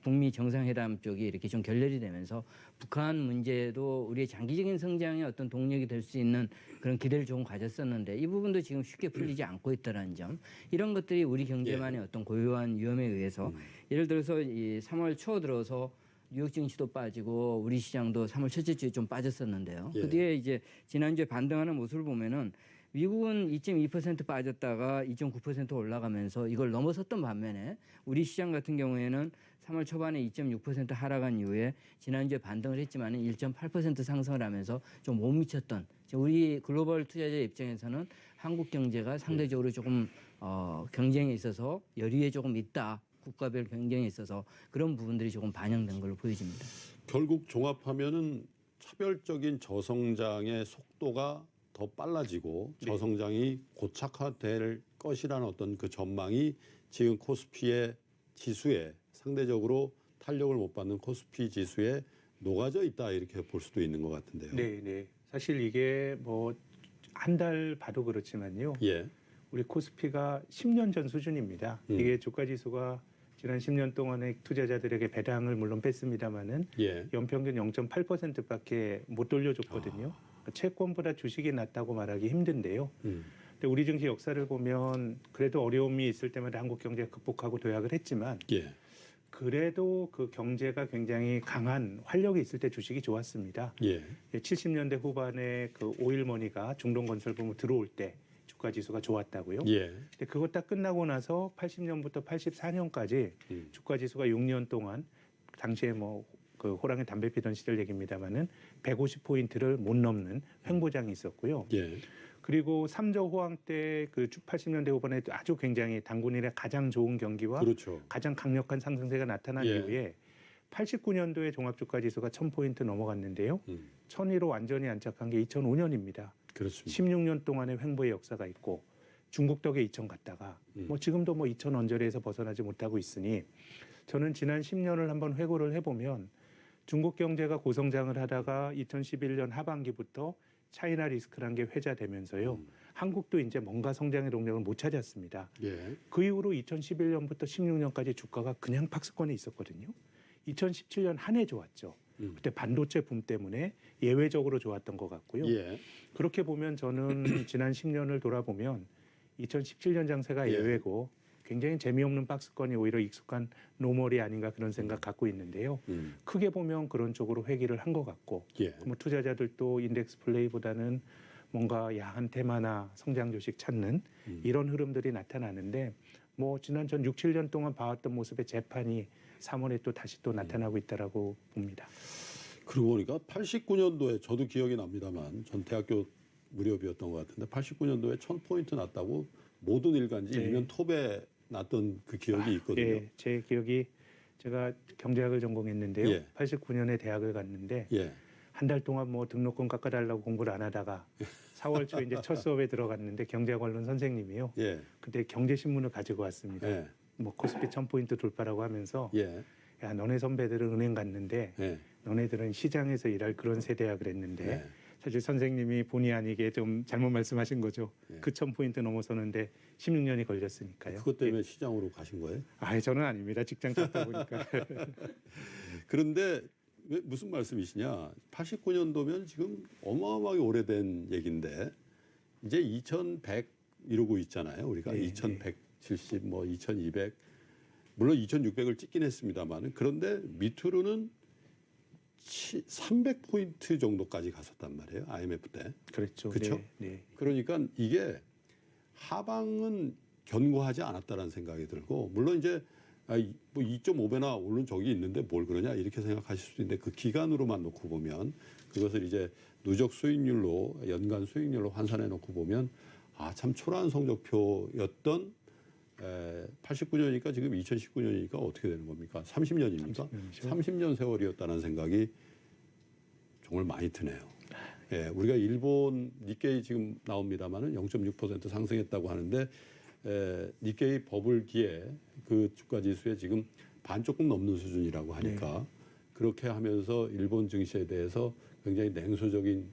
북미 정상회담 쪽이 이렇게 좀 결렬이 되면서 북한 문제도 우리의 장기적인 성장의 어떤 동력이 될 수 있는 그런 기대를 조금 가졌었는데 이 부분도 지금 쉽게 풀리지 않고 있다는 점 이런 것들이 우리 경제만의 어떤 고유한 위험에 의해서 예를 들어서 이 3월 초 들어서 뉴욕 증시도 빠지고 우리 시장도 3월 첫째 주에 좀 빠졌었는데요. 그 뒤에 이제 지난주에 반등하는 모습을 보면은 미국은 2.2% 빠졌다가 2.9% 올라가면서 이걸 넘어섰던 반면에 우리 시장 같은 경우에는 3월 초반에 2.6% 하락한 이후에 지난주에 반등을 했지만 1.8% 상승을 하면서 좀 못 미쳤던 우리 글로벌 투자자 입장에서는 한국 경제가 상대적으로 조금 경쟁에 있어서 여리에 조금 있다. 국가별 경쟁에 있어서 그런 부분들이 조금 반영된 걸로 보여집니다. 결국 종합하면은 차별적인 저성장의 속도가 더 빨라지고 저성장이 고착화될 것이라는 어떤 그 전망이 지금 코스피의 지수에 상대적으로 탄력을 못 받는 코스피 지수에 녹아져 있다 이렇게 볼 수도 있는 것 같은데요. 네, 네. 사실 이게 뭐 한 달 봐도 그렇지만요. 예. 우리 코스피가 10년 전 수준입니다. 이게 주가지수가 지난 10년 동안에 투자자들에게 배당을 물론 뺐습니다마는 예. 연평균 0.8%밖에 못 돌려줬거든요. 채권보다 주식이 낫다고 말하기 힘든데요. 근데 우리 증시 역사를 보면 그래도 어려움이 있을 때마다 한국 경제가 극복하고 도약을 했지만 예. 그래도 그 경제가 굉장히 강한 활력이 있을 때 주식이 좋았습니다. 예. 70년대 후반에 그 오일머니가 중동건설부문 들어올 때 주가 지수가 좋았다고요. 예. 근데 그거 딱 끝나고 나서 80년부터 84년까지 주가 지수가 6년 동안 당시에 뭐 그 호랑이 담배 피던 시절 얘기입니다만은 150포인트를 못 넘는 횡보장이 있었고요. 예. 그리고 삼저 호황 때 그 80년대 후반에 아주 굉장히 단군일의 가장 좋은 경기와 그렇죠. 가장 강력한 상승세가 나타난 예. 이후에 89년도에 종합주가지수가 1000포인트 넘어갔는데요. 1000위로 완전히 안착한 게 2005년입니다. 그렇습니다. 16년 동안의 횡보의 역사가 있고 중국 덕에 2000 갔다가 뭐 지금도 뭐 2000 언저리에서 벗어나지 못하고 있으니 저는 지난 10년을 한번 회고를 해보면 중국 경제가 고성장을 하다가 2011년 하반기부터 차이나 리스크란 게 회자되면서요. 한국도 이제 뭔가 성장의 동력을 못 찾았습니다. 예. 그 이후로 2011년부터 16년까지 주가가 그냥 박스권에 있었거든요. 2017년 한 해 좋았죠. 그때 반도체 붐 때문에 예외적으로 좋았던 것 같고요. 예. 그렇게 보면 저는 지난 10년을 돌아보면 2017년 장세가 예. 예외고 굉장히 재미없는 박스권이 오히려 익숙한 노멀이 아닌가 그런 생각 갖고 있는데요. 크게 보면 그런 쪽으로 회귀를 한 것 같고 예. 뭐 투자자들도 인덱스 플레이보다는 뭔가 야한 테마나 성장 주식 찾는 이런 흐름들이 나타나는데 뭐 지난 전 6, 7년 동안 봐왔던 모습의 재판이 3월에 또 다시 또 나타나고 있다라고 봅니다. 그러고 보니까 89년도에 저도 기억이 납니다만 전 대학교 무렵이었던 것 같은데 89년도에 1000포인트 났다고 모든 일간지 네. 일면 톱에 났던 그 기억이 있거든요. 예, 제 기억이 제가 경제학을 전공했는데요. 예. 89년에 대학을 갔는데 예. 한 달 동안 뭐 등록금 깎아달라고 공부를 안 하다가 4월 초에 이제 첫 수업에 들어갔는데 경제학 원론 선생님이요. 예. 그때 경제신문을 가지고 왔습니다. 예. 뭐 코스피 1000포인트 돌파라고 하면서 예. 야 너네 선배들은 은행 갔는데 예. 너네들은 시장에서 일할 그런 세대야 그랬는데 예. 사실 선생님이 본의 아니게 좀 잘못 말씀하신 거죠. 예. 그 1000포인트 넘어서는데 16년이 걸렸으니까요. 그것 때문에 시장으로 가신 거예요? 아, 저는 아닙니다. 직장 찾다 보니까. 그런데 왜 무슨 말씀이시냐? 89년도면 지금 어마어마하게 오래된 얘기인데 이제 2100 이러고 있잖아요. 우리가 네, 2170, 뭐 2200, 물론 2600을 찍긴 했습니다만 그런데 밑으로는 300포인트 정도까지 갔었단 말이에요. IMF 때. 그렇죠. 그쵸? 네, 네. 그러니까 이게 하방은 견고하지 않았다라는 생각이 들고 물론 이제 뭐 2.5배나 오른 적이 있는데 뭘 그러냐 이렇게 생각하실 수도 있는데 그 기간으로만 놓고 보면 그것을 이제 누적 수익률로 연간 수익률로 환산해 놓고 보면 아 참 초라한 성적표였던 89년이니까 지금 2019년이니까 어떻게 되는 겁니까? 30년입니까? 30년 세월이었다는 생각이 정말 많이 드네요. 예, 우리가 일본 니케이 지금 나옵니다만은 0.6% 상승했다고 하는데 니케이 버블기에 그 주가 지수에 지금 반 조금 넘는 수준이라고 하니까 네. 그렇게 하면서 일본 증시에 대해서 굉장히 냉소적인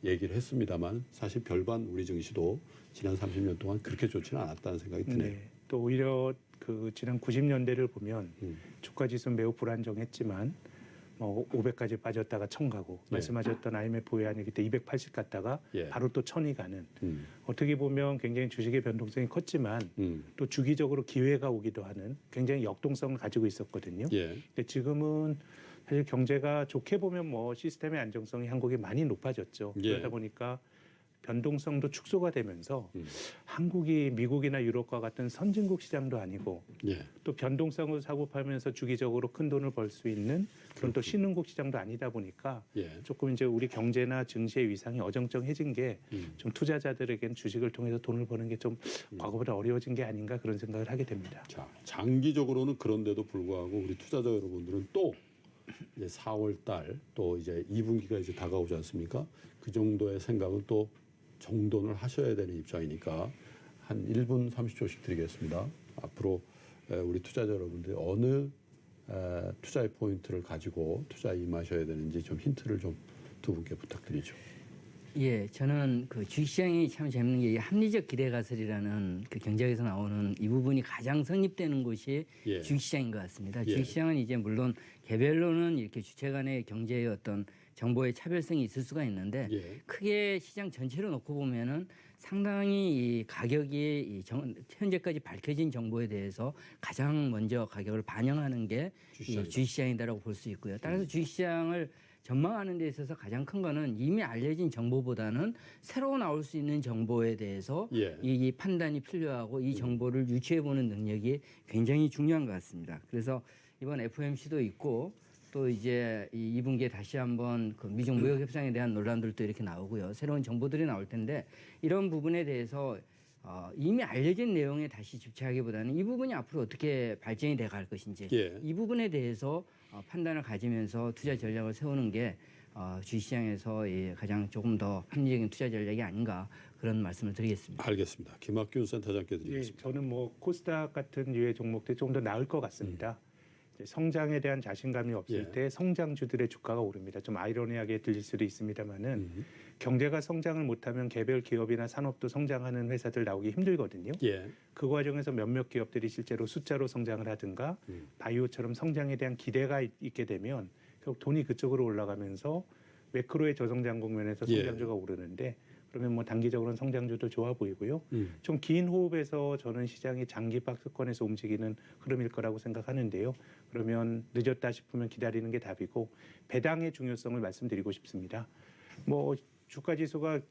얘기를 했습니다만 사실 별반 우리 증시도 지난 30년 동안 그렇게 좋지는 않았다는 생각이 드네요. 네. 또 오히려 그 지난 90년대를 보면 주가 지수는 매우 불안정했지만 뭐 500까지 빠졌다가 1000 가고 예. 말씀하셨던 IMF 외환이 그때 280 갔다가 예. 바로 또 1000이 가는 어떻게 보면 굉장히 주식의 변동성이 컸지만 또 주기적으로 기회가 오기도 하는 굉장히 역동성을 가지고 있었거든요. 예. 근데 지금은 사실 경제가 좋게 보면 뭐 시스템의 안정성이 한국이 많이 높아졌죠. 예. 그러다 보니까 변동성도 축소가 되면서 한국이 미국이나 유럽과 같은 선진국 시장도 아니고 예. 또 변동성을 사고 팔면서 주기적으로 큰 돈을 벌 수 있는 그런 또 신흥국 시장도 아니다 보니까 예. 조금 이제 우리 경제나 증시의 위상이 어정쩡해진 게 좀 투자자들에겐 주식을 통해서 돈을 버는 게 좀 과거보다 어려워진 게 아닌가 그런 생각을 하게 됩니다. 자, 장기적으로는 그런데도 불구하고 우리 투자자 여러분들은 또 이제 4월 달 또 이제 2분기가 이제 다가오지 않습니까? 그 정도의 생각은 또 정돈을 하셔야 되는 입장이니까 한 1분 30초씩 드리겠습니다. 앞으로 우리 투자자 여러분들이 어느 투자의 포인트를 가지고 투자에 임하셔야 되는지 좀 힌트를 좀 두 분께 부탁드리죠. 예, 저는 그 주식시장이 참 재밌는 게 이 합리적 기대가설이라는 그 경제학에서 나오는 이 부분이 가장 성립되는 곳이 예. 주식시장인 것 같습니다. 예. 주식시장은 이제 물론 개별로는 이렇게 주체 간의 경제의 어떤 정보의 차별성이 있을 수가 있는데 예. 크게 시장 전체로 놓고 보면은 상당히 이 가격이 현재까지 밝혀진 정보에 대해서 가장 먼저 가격을 반영하는 게 주식시장이다. 주식시장이다라고 볼 수 있고요. 따라서 주식시장을 전망하는 데 있어서 가장 큰 거는 이미 알려진 정보보다는 새로 나올 수 있는 정보에 대해서 예. 이 판단이 필요하고 이 정보를 유추해보는 능력이 굉장히 중요한 것 같습니다. 그래서 이번 FOMC도 있고 또 이제 이 2분기에 다시 한번 그 미중 무역 협상에 대한 논란들도 이렇게 나오고요. 새로운 정보들이 나올 텐데 이런 부분에 대해서 이미 알려진 내용에 다시 집착하기보다는 이 부분이 앞으로 어떻게 발전이 돼 갈 것인지 예. 이 부분에 대해서 판단을 가지면서 투자 전략을 세우는 게 주식시장에서 가장 조금 더 합리적인 투자 전략이 아닌가 그런 말씀을 드리겠습니다. 알겠습니다. 김학균 센터장께 예, 드리겠습니다. 저는 뭐 코스닥 같은 유의 종목들이 좀 더 나을 것 같습니다. 이제 성장에 대한 자신감이 없을 예. 때 성장주들의 주가가 오릅니다. 좀 아이러니하게 들릴 수도 있습니다만은 경제가 성장을 못하면 개별 기업이나 산업도 성장하는 회사들 나오기 힘들거든요. 예. 그 과정에서 몇몇 기업들이 실제로 숫자로 성장을 하든가 바이오처럼 성장에 대한 기대가 있게 되면 결국 돈이 그쪽으로 올라가면서 매크로의 저성장 국면에서 예. 성장주가 오르는데 그러면 뭐 단기적으로는 성장주도 좋아 보이고요. 음. 좀 긴 호흡에서 저는 시장이 장기 박스권에서 움직이는 흐름일 거라고 생각하는데요. 그러면 늦었다 싶으면 기다리는 게 답이고 배당의 중요성을 말씀드리고 싶습니다. 뭐 주가 지수가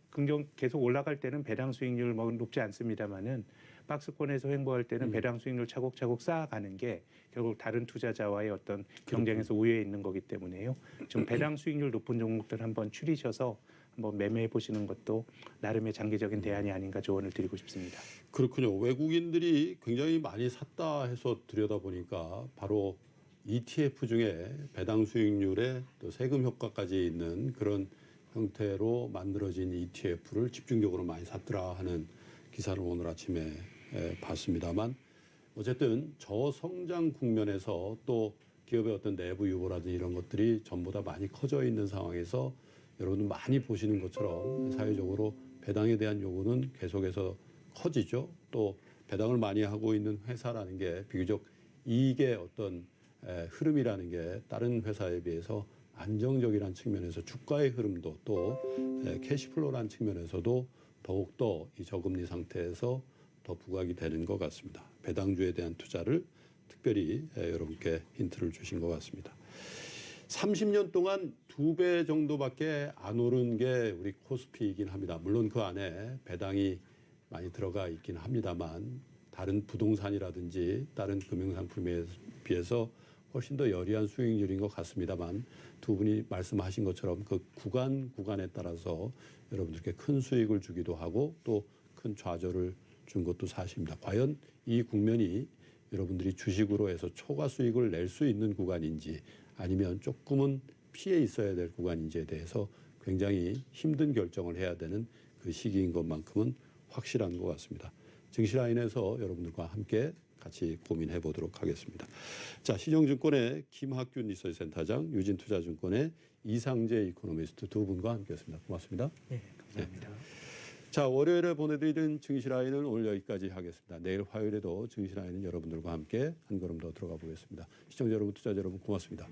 계속 올라갈 때는 배당 수익률 뭐 높지 않습니다만은 박스권에서 횡보할 때는 배당 수익률 차곡차곡 쌓아가는 게 결국 다른 투자자와의 어떤 경쟁에서 우위에 있는 거기 때문에요. 좀 배당 수익률 높은 종목들 한번 추리셔서 한번 매매해 보시는 것도 나름의 장기적인 대안이 아닌가 조언을 드리고 싶습니다. 그렇군요. 외국인들이 굉장히 많이 샀다 해서 들여다보니까 바로 ETF 중에 배당 수익률에 또 세금 효과까지 있는 그런 형태로 만들어진 ETF를 집중적으로 많이 샀더라 하는 기사를 오늘 아침에 봤습니다만 어쨌든 저성장 국면에서 또 기업의 어떤 내부 유보라든지 이런 것들이 전부 다 많이 커져 있는 상황에서 여러분들 많이 보시는 것처럼 사회적으로 배당에 대한 요구는 계속해서 커지죠. 또 배당을 많이 하고 있는 회사라는 게 비교적 이익의 어떤 흐름이라는 게 다른 회사에 비해서 안정적이라는 측면에서 주가의 흐름도 또 캐시플로라는 측면에서도 더욱더 이 저금리 상태에서 더 부각이 되는 것 같습니다. 배당주에 대한 투자를 특별히 여러분께 힌트를 주신 것 같습니다. 30년 동안 2배 정도밖에 안 오른 게 우리 코스피이긴 합니다. 물론 그 안에 배당이 많이 들어가 있긴 합니다만 다른 부동산이라든지 다른 금융상품에 비해서 훨씬 더 여리한 수익률인 것 같습니다만 두 분이 말씀하신 것처럼 그 구간에 따라서 여러분들께 큰 수익을 주기도 하고 또 큰 좌절을 준 것도 사실입니다. 과연 이 국면이 여러분들이 주식으로 해서 초과 수익을 낼 수 있는 구간인지 아니면 조금은 피해 있어야 될 구간인지에 대해서 굉장히 힘든 결정을 해야 되는 그 시기인 것만큼은 확실한 것 같습니다. 증시라인에서 여러분들과 함께 같이 고민해 보도록 하겠습니다. 자, 신영증권의 김학균 리서치센터장, 유진투자증권의 이상재 이코노미스트 두 분과 함께했습니다. 고맙습니다. 네, 감사합니다. 자, 월요일에 보내드리는 증시라인은 오늘 여기까지 하겠습니다. 내일 화요일에도 증시라인은 여러분들과 함께 한 걸음 더 들어가 보겠습니다. 시청자 여러분, 투자자 여러분 고맙습니다.